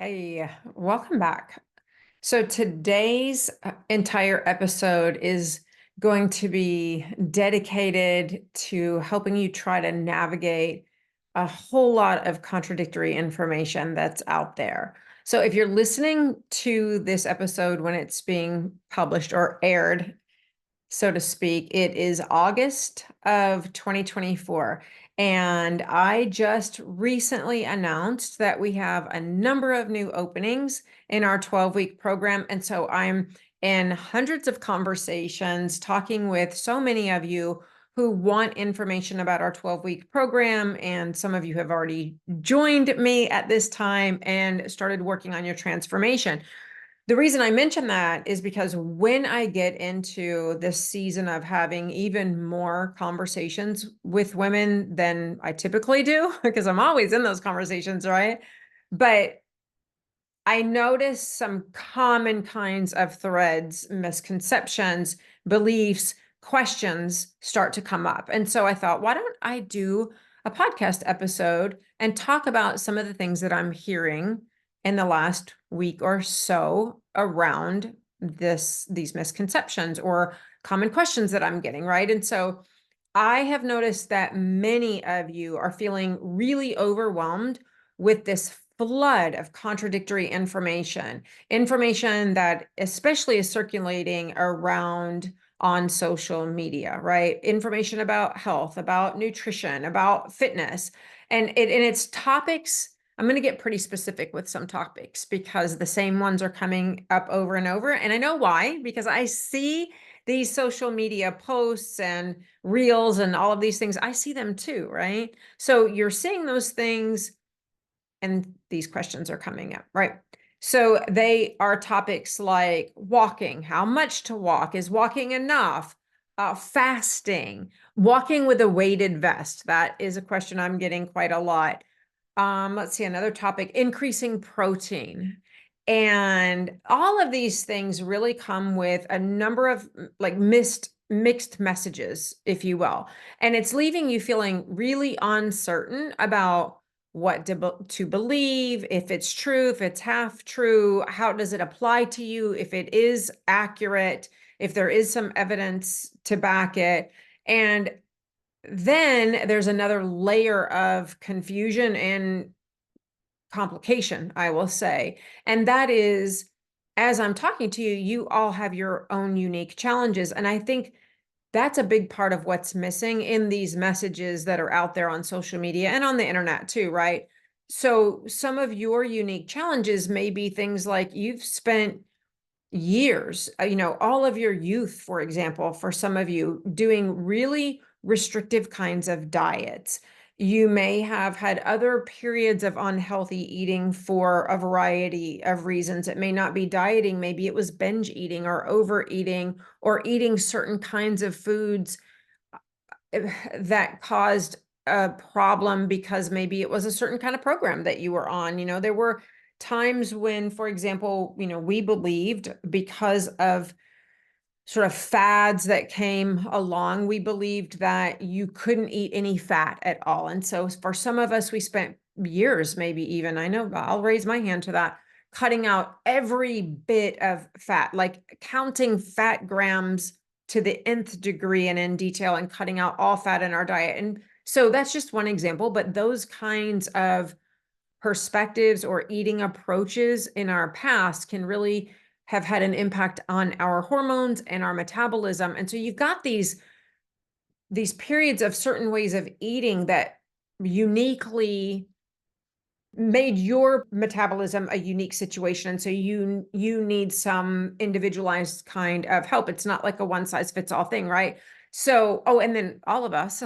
Hey, welcome back. So today's entire episode is going to be dedicated to helping you try to navigate a whole lot of contradictory information that's out there. So if you're listening to this episode when it's being published or aired, so to speak. It is August of 2024. And I just recently announced that we have a number of new openings in our 12-week program. And so I'm in hundreds of conversations talking with so many of you who want information about our 12-week program. And some of you have already joined me at this time and started working on your transformation. The reason I mention that is because when I get into this season of having even more conversations with women than I typically do, because I'm always in those conversations, right? But I notice some common kinds of threads, misconceptions, beliefs, questions start to come up. And so I thought, why don't I do a podcast episode and talk about some of the things that I'm hearing in the last week or so around these misconceptions or common questions that I'm getting, right? And so I have noticed that many of you are feeling really overwhelmed with this flood of contradictory information that especially is circulating around on social media, right? Information about health, about nutrition, about fitness, and it's topics. I'm going to get pretty specific with some topics because the same ones are coming up over and over. And I know why, because I see these social media posts and reels and all of these things. I see them too, right? So you're seeing those things and these questions are coming up, right? So they are topics like walking, how much to walk, is walking enough? Fasting, walking with a weighted vest. That is a question I'm getting quite a lot. Let's see, another topic, increasing protein. And all of these things really come with a number of like mixed messages, if you will. And it's leaving you feeling really uncertain about what to believe, if it's true, if it's half true, how does it apply to you, if it is accurate, if there is some evidence to back it. And then there's another layer of confusion and complication, I will say. And that is, as I'm talking to you, you all have your own unique challenges. And I think that's a big part of what's missing in these messages that are out there on social media and on the internet too, right? So some of your unique challenges may be things like you've spent years, all of your youth, for example, for some of you doing really restrictive kinds of diets. You may have had other periods of unhealthy eating for a variety of reasons. It may not be dieting, maybe it was binge eating or overeating or eating certain kinds of foods that caused a problem because maybe it was a certain kind of program that you were on. There were times when, for example, we believed because of sort of fads that came along, we believed that you couldn't eat any fat at all. And so for some of us, we spent years, maybe even, I know I'll raise my hand to that, cutting out every bit of fat, like counting fat grams to the nth degree and in detail and cutting out all fat in our diet. And so that's just one example, but those kinds of perspectives or eating approaches in our past can really have had an impact on our hormones and our metabolism. And so you've got these periods of certain ways of eating that uniquely made your metabolism a unique situation. And so you need some individualized kind of help. It's not like a one size fits all thing, right? So, oh, and then all of us,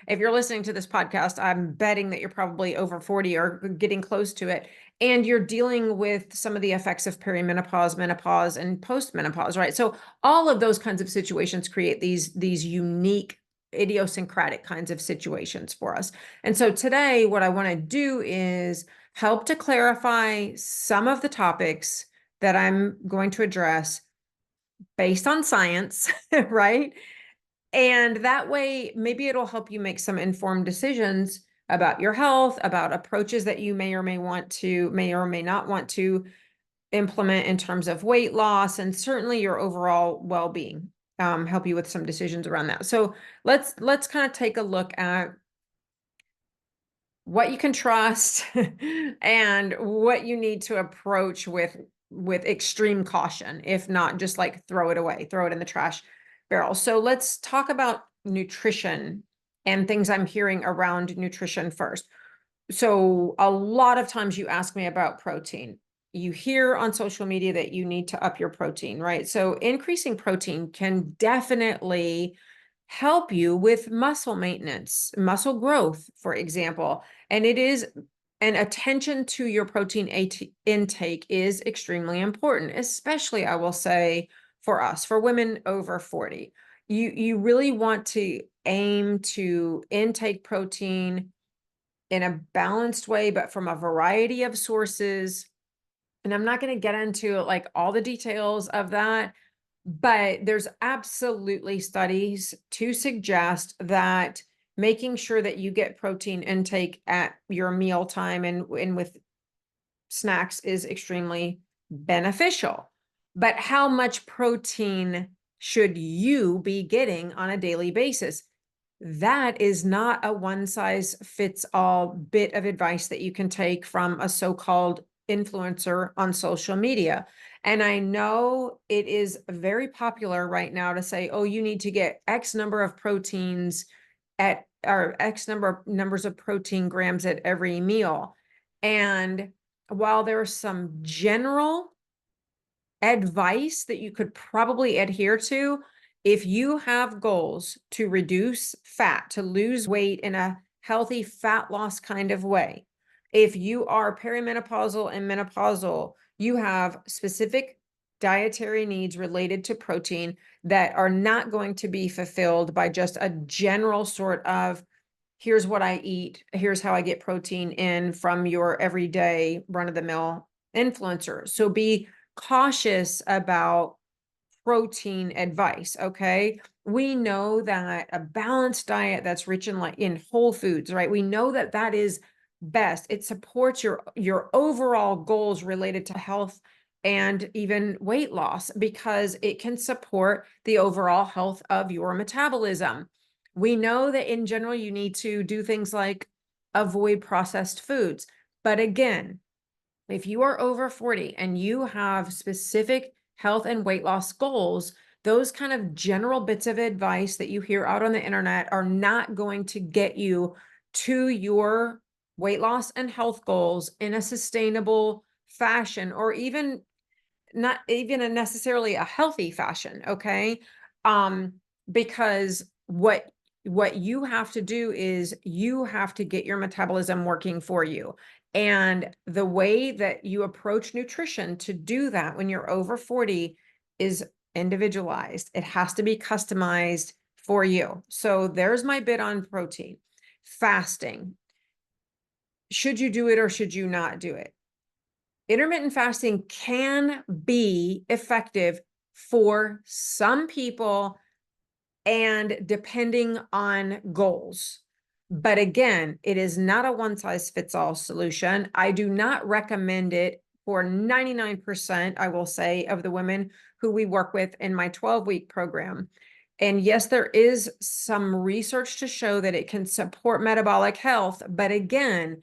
if you're listening to this podcast, I'm betting that you're probably over 40 or getting close to it. And you're dealing with some of the effects of perimenopause, menopause, and postmenopause, right? So all of those kinds of situations create these unique idiosyncratic kinds of situations for us. And so today, what I want to do is help to clarify some of the topics that I'm going to address based on science, right? And that way, maybe it'll help you make some informed decisions about your health, about approaches that you may or may not want to implement in terms of weight loss, and certainly your overall well-being. Help you with some decisions around that. So let's kind of take a look at what you can trust and what you need to approach with extreme caution, if not just like throw it away, throw it in the trash barrel. So let's talk about nutrition and things I'm hearing around nutrition first. So a lot of times you ask me about protein. You hear on social media that you need to up your protein, right? So increasing protein can definitely help you with muscle maintenance, muscle growth, for example. And attention to your protein intake is extremely important, especially I will say for us, for women over 40. You really want to aim to intake protein in a balanced way, but from a variety of sources. And I'm not going to get into like all the details of that, but there's absolutely studies to suggest that making sure that you get protein intake at your meal time and with snacks is extremely beneficial. But how much protein should you be getting on a daily basis? That is not a one size fits all bit of advice that you can take from a so-called influencer on social media. And I know it is very popular right now to say, oh, you need to get X number of proteins at or X numbers of protein grams at every meal. And while there's some general advice that you could probably adhere to, if you have goals to reduce fat, to lose weight in a healthy fat loss kind of way, if you are perimenopausal and menopausal, you have specific dietary needs related to protein that are not going to be fulfilled by just a general sort of here's what I eat, here's how I get protein in from your everyday run-of-the-mill influencer. So be cautious about protein advice, okay? We know that a balanced diet that's rich in like in whole foods, right? We know that that is best. It supports your overall goals related to health and even weight loss because it can support the overall health of your metabolism. We know that in general you need to do things like avoid processed foods. But again, if you are over 40 and you have specific health and weight loss goals, those kind of general bits of advice that you hear out on the internet are not going to get you to your weight loss and health goals in a sustainable fashion, or even not even a necessarily a healthy fashion, okay? Um, because what you have to do is you have to get your metabolism working for you. And the way that you approach nutrition to do that when you're over 40 is individualized. It has to be customized for you. So there's my bit on protein. Fasting. Should you do it or should you not do it? Intermittent fasting can be effective for some people and depending on goals. But again, it is not a one size fits all solution. I do not recommend it for 99%, I will say, of the women who we work with in my 12-week program. And yes, there is some research to show that it can support metabolic health, but again,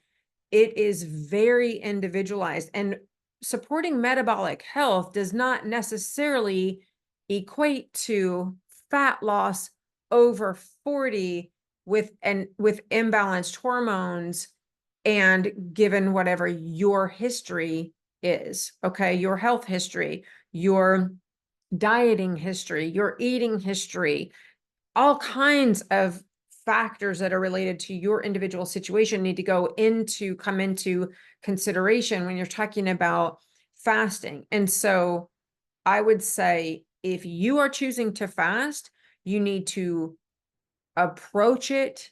it is very individualized, and supporting metabolic health does not necessarily equate to fat loss over 40 with imbalanced hormones and given whatever your history is, okay? Your health history, your dieting history, your eating history, all kinds of factors that are related to your individual situation need to come into consideration when you're talking about fasting. And so I would say if you are choosing to fast, you need to approach it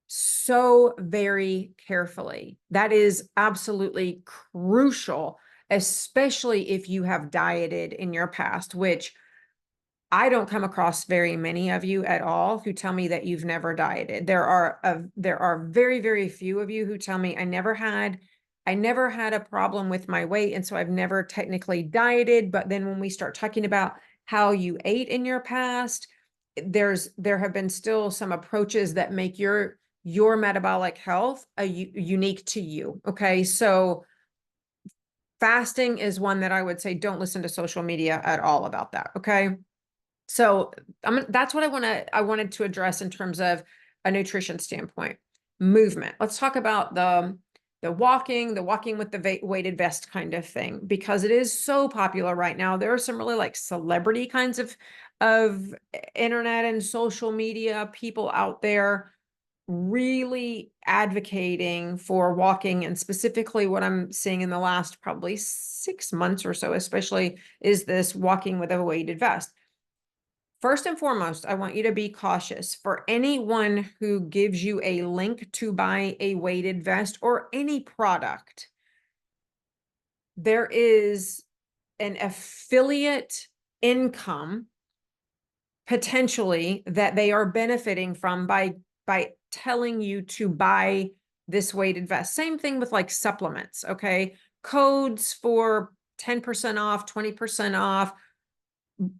so very carefully. That is absolutely crucial, especially if you have dieted in your past, which I don't come across very many of you at all who tell me that you've never dieted. There are very, very few of you who tell me I never had a problem with my weight, and so I've never technically dieted. But then when we start talking about how you ate in your past, there have been still some approaches that make your metabolic health unique to you. Okay, so fasting is one that I would say don't listen to social media at all about that. Okay. So that's what I wanted to address in terms of a nutrition standpoint. Movement. Let's talk about the walking with the weighted vest kind of thing, because it is so popular right now. There are some really like celebrity kinds of internet and social media people out there really advocating for walking, and specifically what I'm seeing in the last probably 6 months or so, especially, is this walking with a weighted vest. First and foremost, I want you to be cautious for anyone who gives you a link to buy a weighted vest or any product. There is an affiliate income potentially that they are benefiting from by telling you to buy this weighted vest. Same thing with like supplements, okay? Codes for 10% off, 20% off,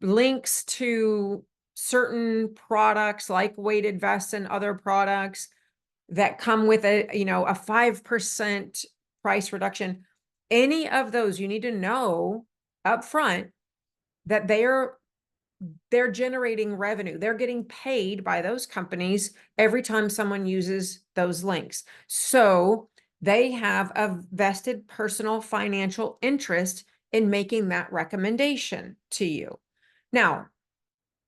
links to certain products like weighted vests and other products that come with a 5% price reduction. Any of those, you need to know up front that they're generating revenue. They're getting paid by those companies every time someone uses those links. So they have a vested personal financial interest in making that recommendation to you. Now,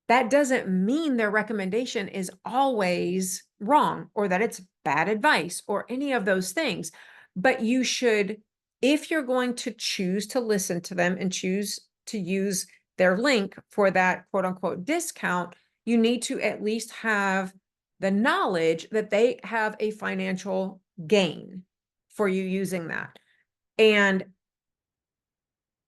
that doesn't mean their recommendation is always wrong or that it's bad advice or any of those things. But you should, if you're going to choose to listen to them and choose to use their link for that quote unquote discount, you need to at least have the knowledge that they have a financial gain for you using that. And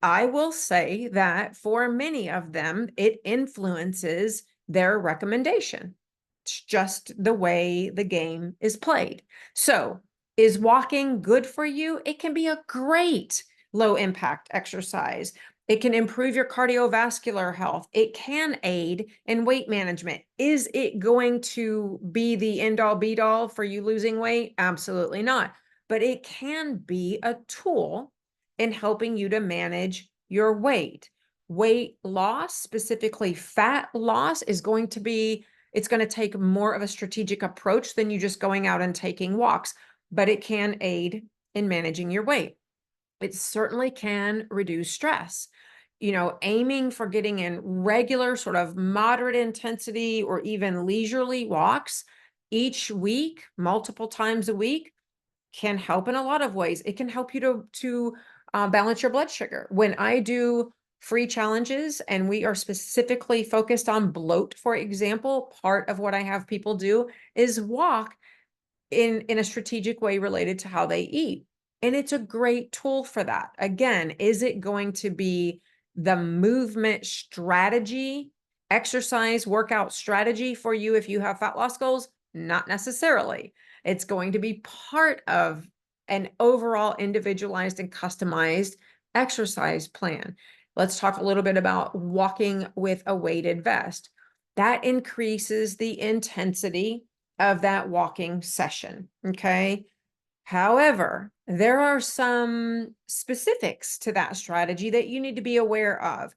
I will say that for many of them, it influences their recommendation. It's just the way the game is played. So, is walking good for you? It can be a great low impact exercise. It can improve your cardiovascular health. It can aid in weight management. Is it going to be the end all be all for you losing weight? Absolutely not. But it can be a tool in helping you to manage your weight. Weight loss, specifically fat loss, it's going to take more of a strategic approach than you just going out and taking walks, but it can aid in managing your weight. It certainly can reduce stress. Aiming for getting in regular, sort of moderate intensity or even leisurely walks each week, multiple times a week, can help in a lot of ways. It can help you to balance your blood sugar. When I do free challenges and we are specifically focused on bloat, for example, part of what I have people do is walk in a strategic way related to how they eat. And it's a great tool for that. Again, is it going to be the movement strategy, exercise, workout strategy for you if you have fat loss goals? Not necessarily. It's going to be part of an overall individualized and customized exercise plan. Let's talk a little bit about walking with a weighted vest. That increases the intensity of that walking session. Okay. However, there are some specifics to that strategy that you need to be aware of.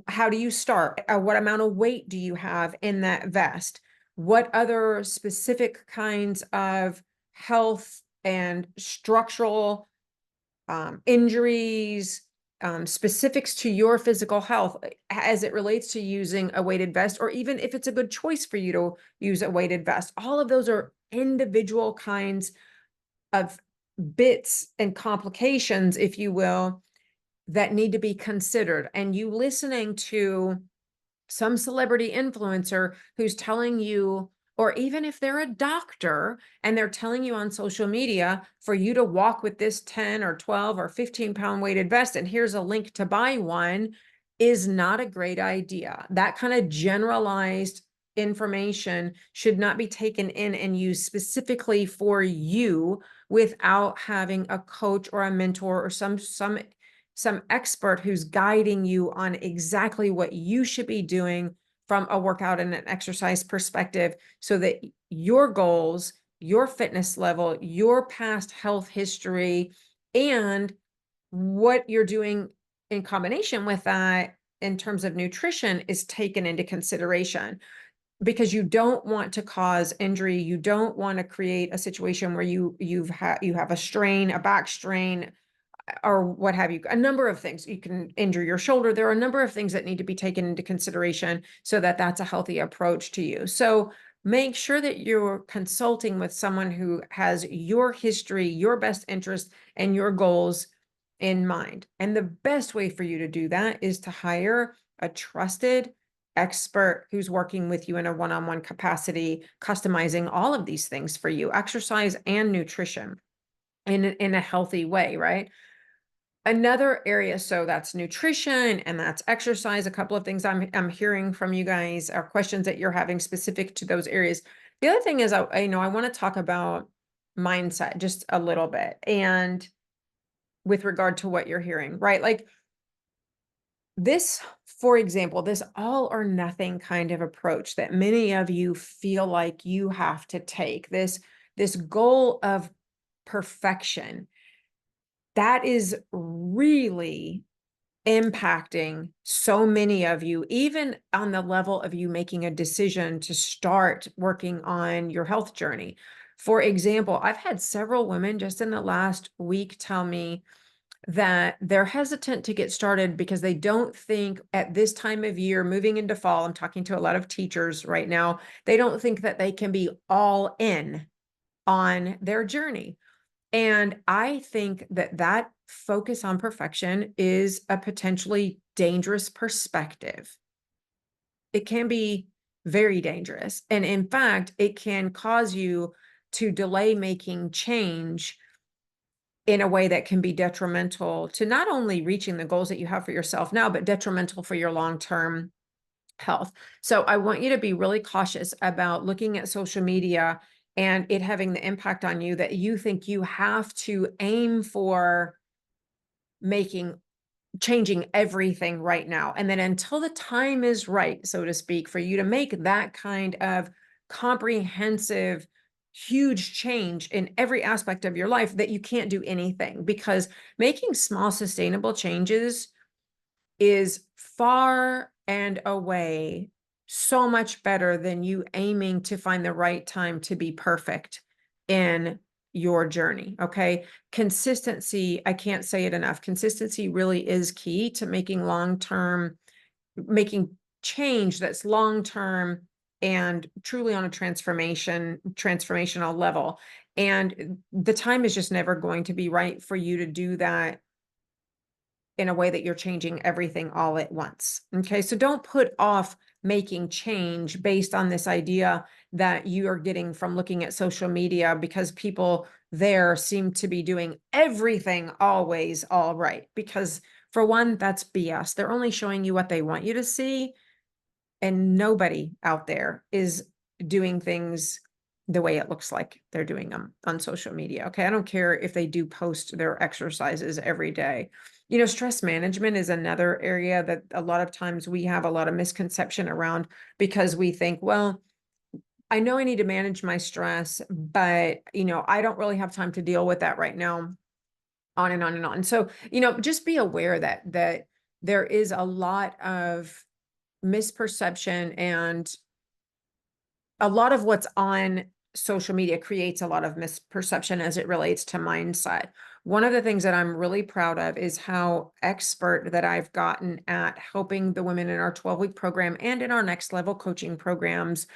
How do you start? What amount of weight do you have in that vest? What other specific kinds of health and structural injuries, specifics to your physical health as it relates to using a weighted vest, or even if it's a good choice for you to use a weighted vest? All of those are individual kinds of bits and complications, if you will, that need to be considered. And you listening to some celebrity influencer who's telling you, or even if they're a doctor and they're telling you on social media for you to walk with this 10 or 12 or 15 pound weighted vest, and here's a link to buy one, is not a great idea. That kind of generalized information should not be taken in and used specifically for you without having a coach or a mentor or some expert who's guiding you on exactly what you should be doing from a workout and an exercise perspective so that your goals, your fitness level, your past health history, and what you're doing in combination with that in terms of nutrition is taken into consideration, because you don't want to cause injury. You don't want to create a situation where you have a strain, a back strain, or what have you. A number of things. You can injure your shoulder. There are a number of things that need to be taken into consideration so that that's a healthy approach to you. So make sure that you're consulting with someone who has your history, your best interest, and your goals in mind. And the best way for you to do that is to hire a trusted expert who's working with you in a one-on-one capacity, customizing all of these things for you, exercise and nutrition in a healthy way, right? Another area, so that's nutrition and that's exercise. A couple of things I'm hearing from you guys are questions that you're having specific to those areas. The other thing is, I want to talk about mindset just a little bit, and with regard to what you're hearing, right? Like this, for example, this all or nothing kind of approach that many of you feel like you have to take, this goal of perfection, that is really impacting so many of you, even on the level of you making a decision to start working on your health journey. For example, I've had several women just in the last week tell me that they're hesitant to get started because they don't think at this time of year, moving into fall, I'm talking to a lot of teachers right now, they don't think that they can be all in on their journey. And I think that that focus on perfection is a potentially dangerous perspective. It can be very dangerous. And in fact, it can cause you to delay making change in a way that can be detrimental to not only reaching the goals that you have for yourself now, but detrimental for your long-term health. So I want you to be really cautious about looking at social media and it having the impact on you that you think you have to aim for changing everything right now. And then until the time is right, so to speak, for you to make that kind of comprehensive, huge change in every aspect of your life, that you can't do anything, because making small, sustainable changes is far and away so much better than you aiming to find the right time to be perfect in your journey. Okay. Consistency, I can't say it enough. Consistency really is key to making change that's long-term and truly on a transformational level. And the time is just never going to be right for you to do that in a way that you're changing everything all at once. Okay. So don't put off making change based on this idea that you are getting from looking at social media, because people there seem to be doing everything always all right. Because for one, that's BS. They're only showing you what they want you to see. And nobody out there is doing things the way it looks like they're doing them on social media. Okay. I don't care if they do post their exercises every day. Stress management is another area that a lot of times we have a lot of misconception around, because we think, well, I know I need to manage my stress, but I don't really have time to deal with that right now, on and on and on. So, just be aware that there is a lot of misperception, and a lot of what's on social media creates a lot of misperception as it relates to mindset. One of the things that I'm really proud of is how expert that I've gotten at helping the women in our 12-week program and in our next level coaching programs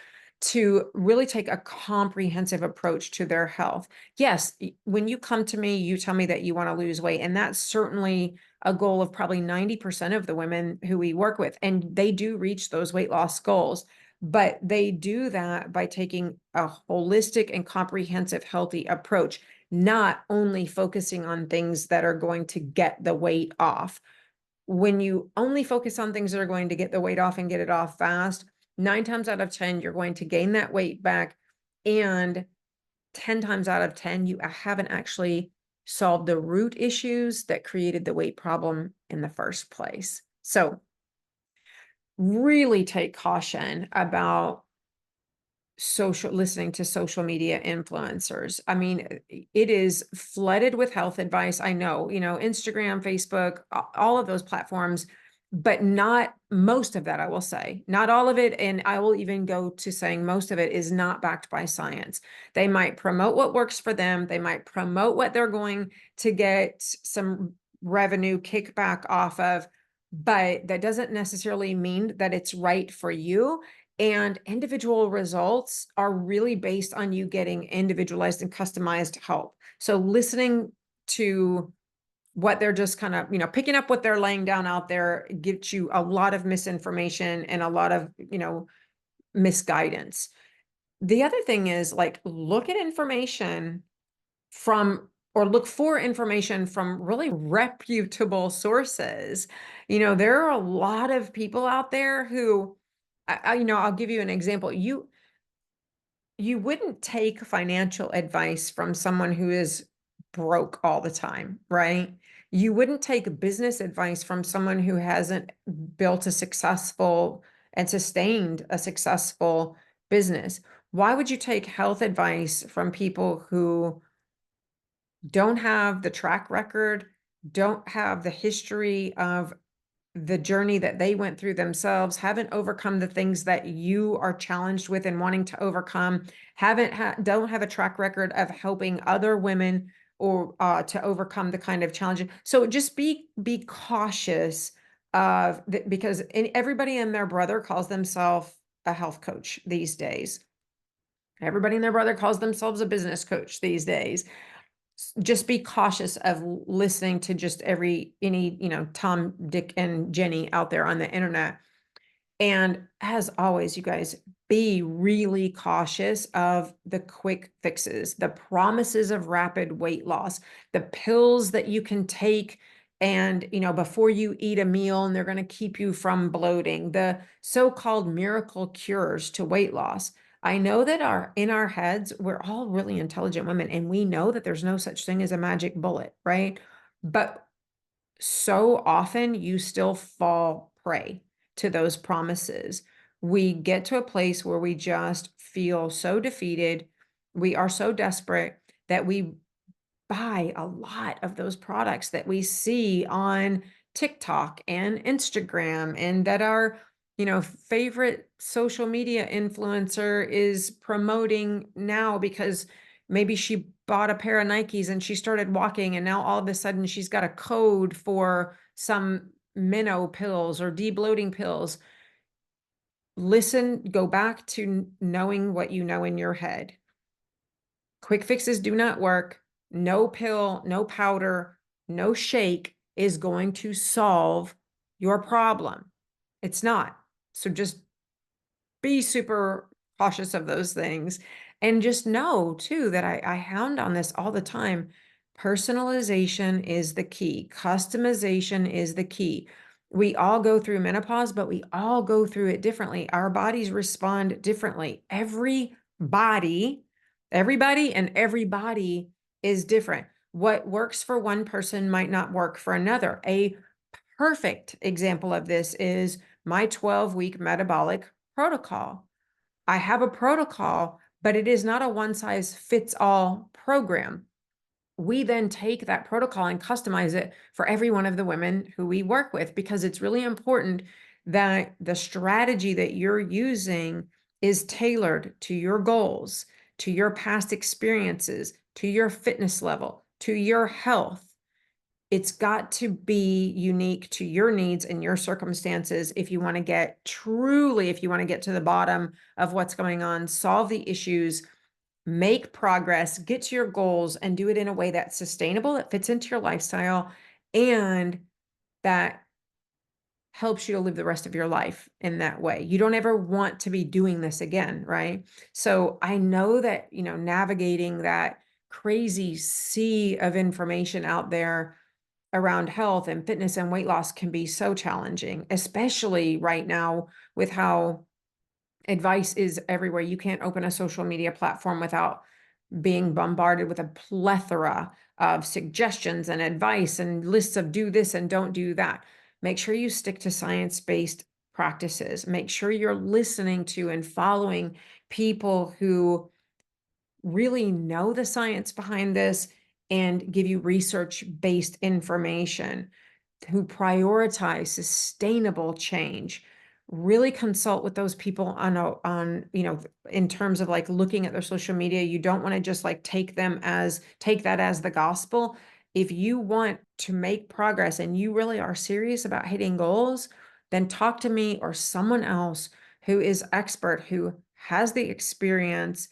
to really take a comprehensive approach to their health. Yes, when you come to me, you tell me that you want to lose weight, and that's certainly a goal of probably 90% of the women who we work with, and they do reach those weight loss goals. But they do that by taking a holistic and comprehensive, healthy approach, not only focusing on things that are going to get the weight off. when you only focus on things that are going to get the weight off and get it off fast, 9 times out of 10, you're going to gain that weight back. And 10 times out of 10, you haven't actually solved the root issues that created the weight problem in the first place. So really take caution about listening to social media influencers. I mean, it is flooded with health advice. I know, Instagram, Facebook, all of those platforms, but not most of that, I will say. Not all of it. And I will even go to saying most of it is not backed by science. They might promote what works for them. They might promote what they're going to get some revenue kickback off of, but that doesn't necessarily mean that it's right for you. And individual results are really based on you getting individualized and customized help. So listening to what they're just kind of, picking up what they're laying down out there gets you a lot of misinformation and a lot of, misguidance. The other thing is, like, look at information look for information from really reputable sources. There are a lot of people out there who, I'll give you an example. You wouldn't take financial advice from someone who is broke all the time, right? You wouldn't take business advice from someone who hasn't built a successful and sustained a successful business. Why would you take health advice from people who don't have the track record, don't have the history of the journey that they went through themselves, haven't overcome the things that you are challenged with and wanting to overcome, don't have a track record of helping other women or to overcome the kind of challenges. So just be cautious of because everybody and their brother calls themselves a health coach these days. Everybody and their brother calls themselves a business coach these days. Just be cautious of listening to just any, Tom, Dick, and Jenny out there on the internet. And as always, you guys, be really cautious of the quick fixes, the promises of rapid weight loss, the pills that you can take and, before you eat a meal and they're going to keep you from bloating, the so-called miracle cures to weight loss. I know that in our heads, we're all really intelligent women and we know that there's no such thing as a magic bullet, right? But so often you still fall prey to those promises. We get to a place where we just feel so defeated. We are so desperate that we buy a lot of those products that we see on TikTok and Instagram, and that our, favorite social media influencer is promoting now because maybe she bought a pair of Nikes and she started walking and now all of a sudden she's got a code for some minnow pills or debloating pills. Listen, go back to knowing what you know in your head. Quick fixes do not work. No pill, no powder, no shake is going to solve your problem. It's not. So just be super cautious of those things. And just know too that I hound on this all the time. Personalization is the key. Customization is the key. We all go through menopause, but we all go through it differently. Our bodies respond differently. Everybody and everybody is different. What works for one person might not work for another. A perfect example of this is my 12-week metabolic protocol. I have a protocol, but it is not a one-size-fits-all program. We then take that protocol and customize it for every one of the women who we work with, because it's really important that the strategy that you're using is tailored to your goals, to your past experiences, to your fitness level, to your health. It's got to be unique to your needs and your circumstances if you want to get to the bottom of what's going on, solve the issues, make progress, get to your goals, and do it in a way that's sustainable, that fits into your lifestyle, and that helps you to live the rest of your life in that way. You don't ever want to be doing this again, right? So I know that, navigating that crazy sea of information out there around health and fitness and weight loss can be so challenging, especially right now with how advice is everywhere. You can't open a social media platform without being bombarded with a plethora of suggestions and advice and lists of do this and don't do that. Make sure you stick to science-based practices. Make sure you're listening to and following people who really know the science behind this and give you research-based information, who prioritize sustainable change. Really consult with those people in terms of like looking at their social media. You don't want to just like take that as the gospel. If you want to make progress and you really are serious about hitting goals, then talk to me or someone else who is expert, who has the experience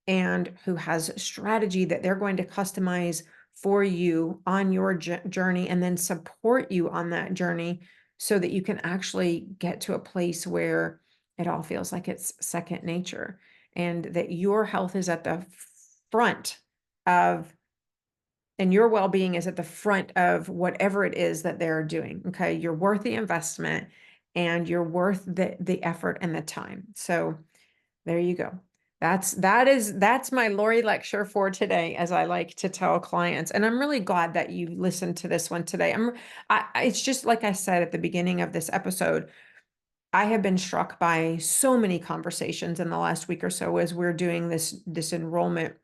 and who has strategy that they're going to customize for you on your journey and then support you on that journey so that you can actually get to a place where it all feels like it's second nature and that your health is at the front of and your well-being is at the front of whatever it is that they're doing. Okay, you're worth the investment and you're worth the effort and the time. So there you go. That's my Lori lecture for today, as I like to tell clients. And I'm really glad that you listened to this one today. It's just like I said at the beginning of this episode, I have been struck by so many conversations in the last week or so as we're doing this enrollment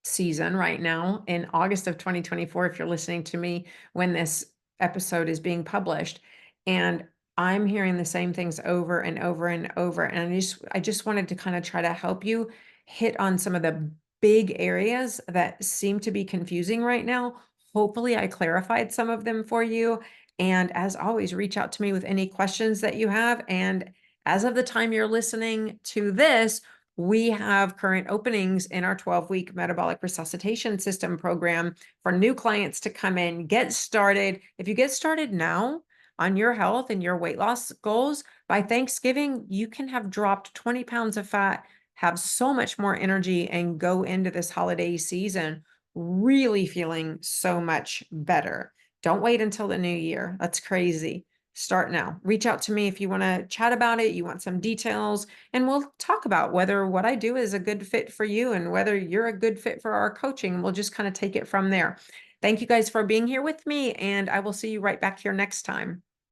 season right now in August of 2024, if you're listening to me when this episode is being published. And I'm hearing the same things over and over and over. And I just wanted to kind of try to help you hit on some of the big areas that seem to be confusing right now. Hopefully, I clarified some of them for you. And as always, reach out to me with any questions that you have. And as of the time you're listening to this, we have current openings in our 12-week metabolic resuscitation system program for new clients to come in, get started. If you get started now on your health and your weight loss goals, by Thanksgiving, you can have dropped 20 pounds of fat, have so much more energy, and go into this holiday season really feeling so much better. Don't wait until the new year. That's crazy. Start now. Reach out to me if you want to chat about it, you want some details, and we'll talk about whether what I do is a good fit for you and whether you're a good fit for our coaching. We'll just kind of take it from there. Thank you guys for being here with me, and I will see you right back here next time.